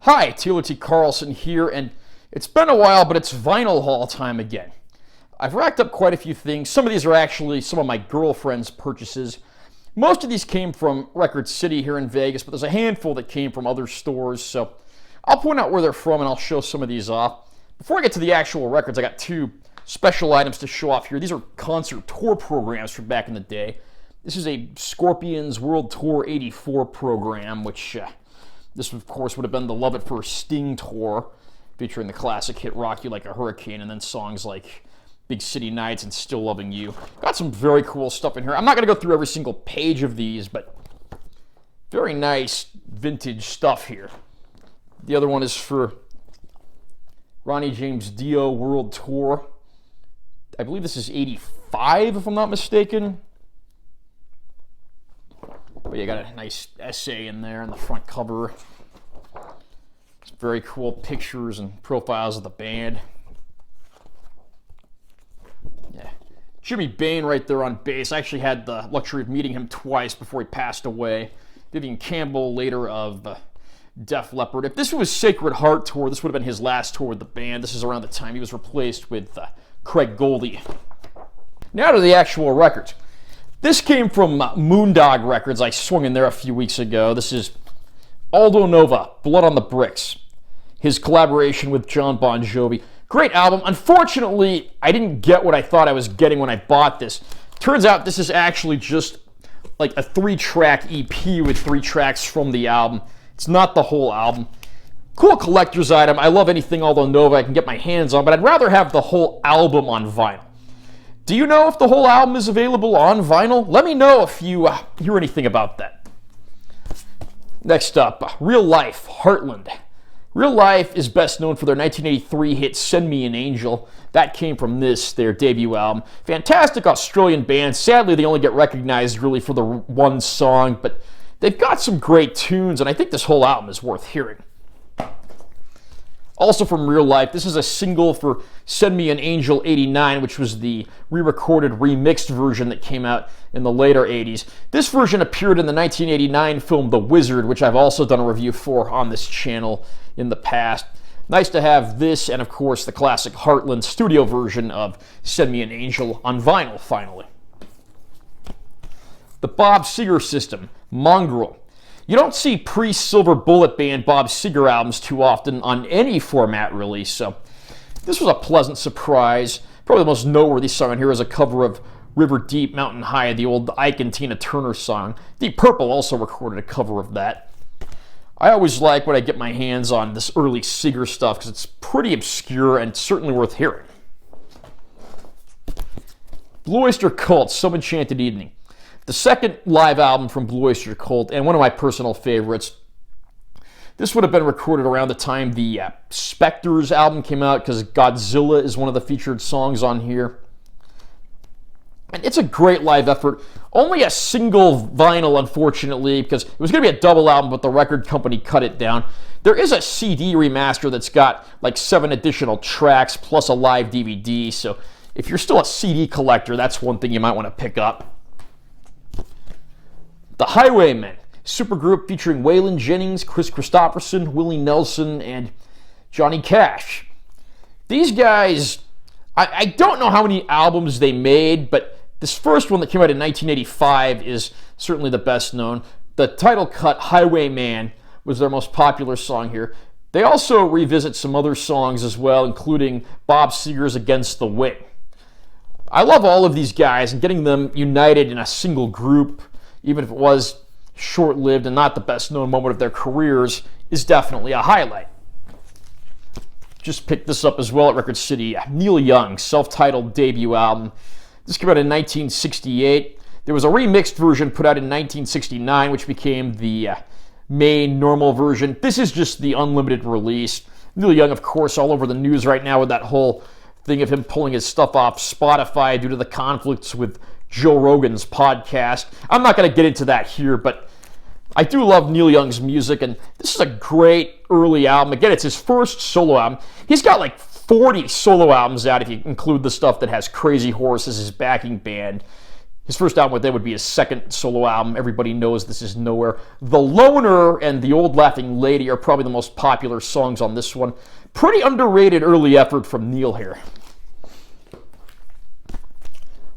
Hi, Taylor T. Carlson here, and it's been a while, but it's vinyl haul time again. I've racked up quite a few things. Some of these are actually some of my girlfriend's purchases. Most of these came from Record City here in Vegas, but there's a handful that came from other stores, so I'll point out where they're from and I'll show some of these off. Before I get to the actual records, I got two special items to show off here. These are concert tour programs from back in the day. This is a Scorpions World Tour 84 program, which this, of course, would have been the Love It for Sting tour, featuring the classic hit Rock You Like a Hurricane, and then songs like Big City Nights and Still Loving You. Got some very cool stuff in here. I'm not going to go through every single page of these, but very nice vintage stuff here. The other one is for Ronnie James Dio World Tour. I believe this is 85, if I'm not mistaken. But you got a nice essay in there on the front cover. Some very cool pictures and profiles of the band. Yeah, Jimmy Bain right there on bass. I actually had the luxury of meeting him twice before he passed away. Vivian Campbell, later of Def Leppard. If this was Sacred Heart Tour, this would have been his last tour with the band. This is around the time he was replaced with Craig Goldie. Now to the actual records. This came from Moondog Records. I swung in there a few weeks ago. This is Aldo Nova, Blood on the Bricks. His collaboration with John Bon Jovi. Great album. Unfortunately, I didn't get what I thought I was getting when I bought this. Turns out this is actually just like a 3-track EP with 3 tracks from the album. It's not the whole album. Cool collector's item. I love anything Aldo Nova I can get my hands on, but I'd rather have the whole album on vinyl. Do you know if the whole album is available on vinyl? Let me know if you hear anything about that. Next up, Real Life, Heartland. Real Life is best known for their 1983 hit Send Me an Angel. That came from their debut album. Fantastic Australian band. Sadly, they only get recognized really for the one song, but they've got some great tunes, and I think this whole album is worth hearing. Also from Real Life, this is a single for Send Me an Angel 89, which was the re-recorded, remixed version that came out in the later 80s. This version appeared in the 1989 film The Wizard, which I've also done a review for on this channel in the past. Nice to have this and, of course, the classic Heartland studio version of Send Me an Angel on vinyl, finally. The Bob Seger System, Mongrel. You don't see pre-Silver Bullet Band Bob Seger albums too often on any format, really, so this was a pleasant surprise. Probably the most noteworthy song on here is a cover of River Deep, Mountain High, the old Ike and Tina Turner song. Deep Purple also recorded a cover of that. I always like when I get my hands on this early Seger stuff because it's pretty obscure and certainly worth hearing. Blue Oyster Cult, Some Enchanted Evening. The second live album from Blue Oyster Cult, and one of my personal favorites. This would have been recorded around the time the Spectres album came out, because Godzilla is one of the featured songs on here. And it's a great live effort. Only a single vinyl, unfortunately, because it was going to be a double album, but the record company cut it down. There is a CD remaster that's got like 7 additional tracks, plus a live DVD, so if you're still a CD collector, that's one thing you might want to pick up. The Highwaymen, supergroup featuring Waylon Jennings, Chris Christopherson, Willie Nelson, and Johnny Cash. These guys, I don't know how many albums they made, but this first one that came out in 1985 is certainly the best known. The title cut, Highwayman, was their most popular song here. They also revisit some other songs as well, including Bob Seger's Against the Wind. I love all of these guys, and getting them united in a single group, even if it was short-lived and not the best-known moment of their careers, is definitely a highlight. Just picked this up as well at Record City. Neil Young's self-titled debut album. This came out in 1968. There was a remixed version put out in 1969, which became the main normal version. This is just the unlimited release. Neil Young, of course, all over the news right now with that whole thing of him pulling his stuff off Spotify due to the conflicts with Joe Rogan's podcast. I'm not going to get into that here, but I do love Neil Young's music, and this is a great early album. Again, it's his first solo album. He's got like 40 solo albums out if you include the stuff that has Crazy Horse as his backing band. His first album with them would be his second solo album, Everybody Knows This Is Nowhere. The Loner and The Old Laughing Lady are probably the most popular songs on this one. Pretty underrated early effort from Neil here.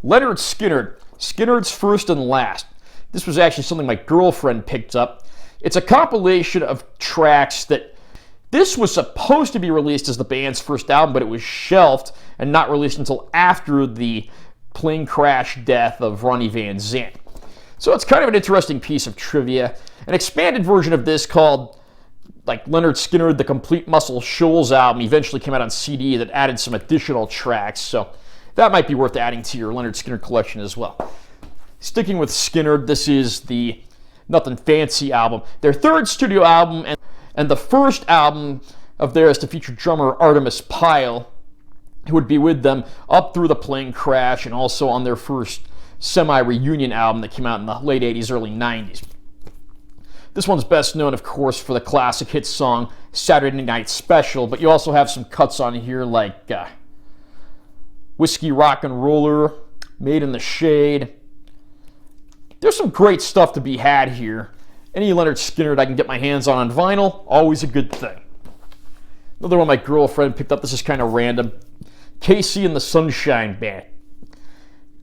Leonard Skinner, Skinner's First and Last. This was actually something my girlfriend picked up. It's a compilation of tracks that this was supposed to be released as the band's first album, but it was shelved and not released until after the plane crash death of Ronnie Van Zant. So it's kind of an interesting piece of trivia. An expanded version of this called like Leonard Skinner, The Complete Muscle Shoals album eventually came out on CD that added some additional tracks. So that might be worth adding to your Leonard Skinner collection as well. Sticking with Skinner, this is the Nothing Fancy album. Their third studio album and the first album of theirs to feature drummer Artemis Pyle, who would be with them up through the plane crash and also on their first semi-reunion album that came out in the late 80s, early 90s. This one's best known, of course, for the classic hit song Saturday Night Special, but you also have some cuts on here like Whiskey Rock and Roller, Made in the Shade. There's some great stuff to be had here. Any Leonard Skinner that I can get my hands on vinyl, always a good thing. Another one my girlfriend picked up, this is kind of random. Casey and the Sunshine Band.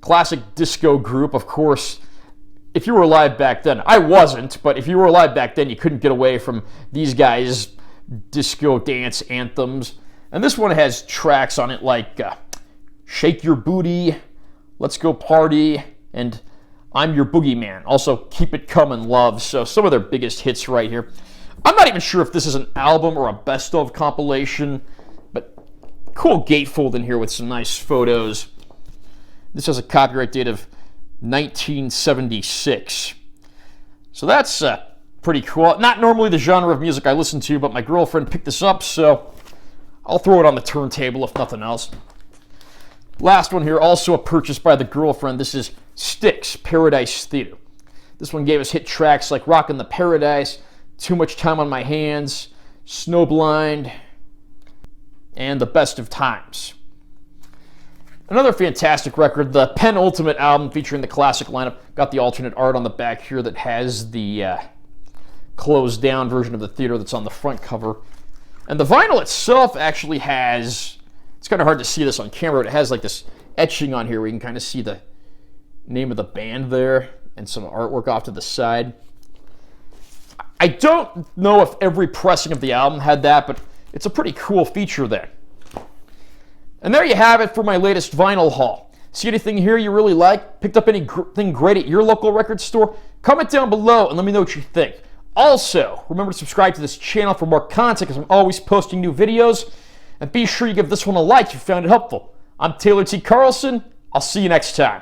Classic disco group, of course. If you were alive back then, I wasn't, but if you were alive back then, you couldn't get away from these guys' disco dance anthems. And this one has tracks on it like Shake Your Booty, Let's Go Party, and I'm Your Boogeyman. Also, Keep It Comin' Love. So some of their biggest hits right here. I'm not even sure if this is an album or a best of compilation, but cool gatefold in here with some nice photos. This has a copyright date of 1976. So that's pretty cool. Not normally the genre of music I listen to, but my girlfriend picked this up, so I'll throw it on the turntable if nothing else. Last one here, also a purchase by the girlfriend. This is Styx, Paradise Theater. This one gave us hit tracks like Rockin' the Paradise, Too Much Time on My Hands, Snowblind, and The Best of Times. Another fantastic record, the penultimate album featuring the classic lineup. Got the alternate art on the back here that has the closed down version of the theater that's on the front cover. And the vinyl itself actually has, it's kind of hard to see this on camera, but it has like this etching on here where you can kind of see the name of the band there and some artwork off to the side. I don't know if every pressing of the album had that, but it's a pretty cool feature there. And there you have it for my latest vinyl haul. See anything here you really like? Picked up anything great at your local record store? Comment down below and let me know what you think. Also, remember to subscribe to this channel for more content because I'm always posting new videos. And be sure you give this one a like if you found it helpful. I'm Taylor T. Carlson. I'll see you next time.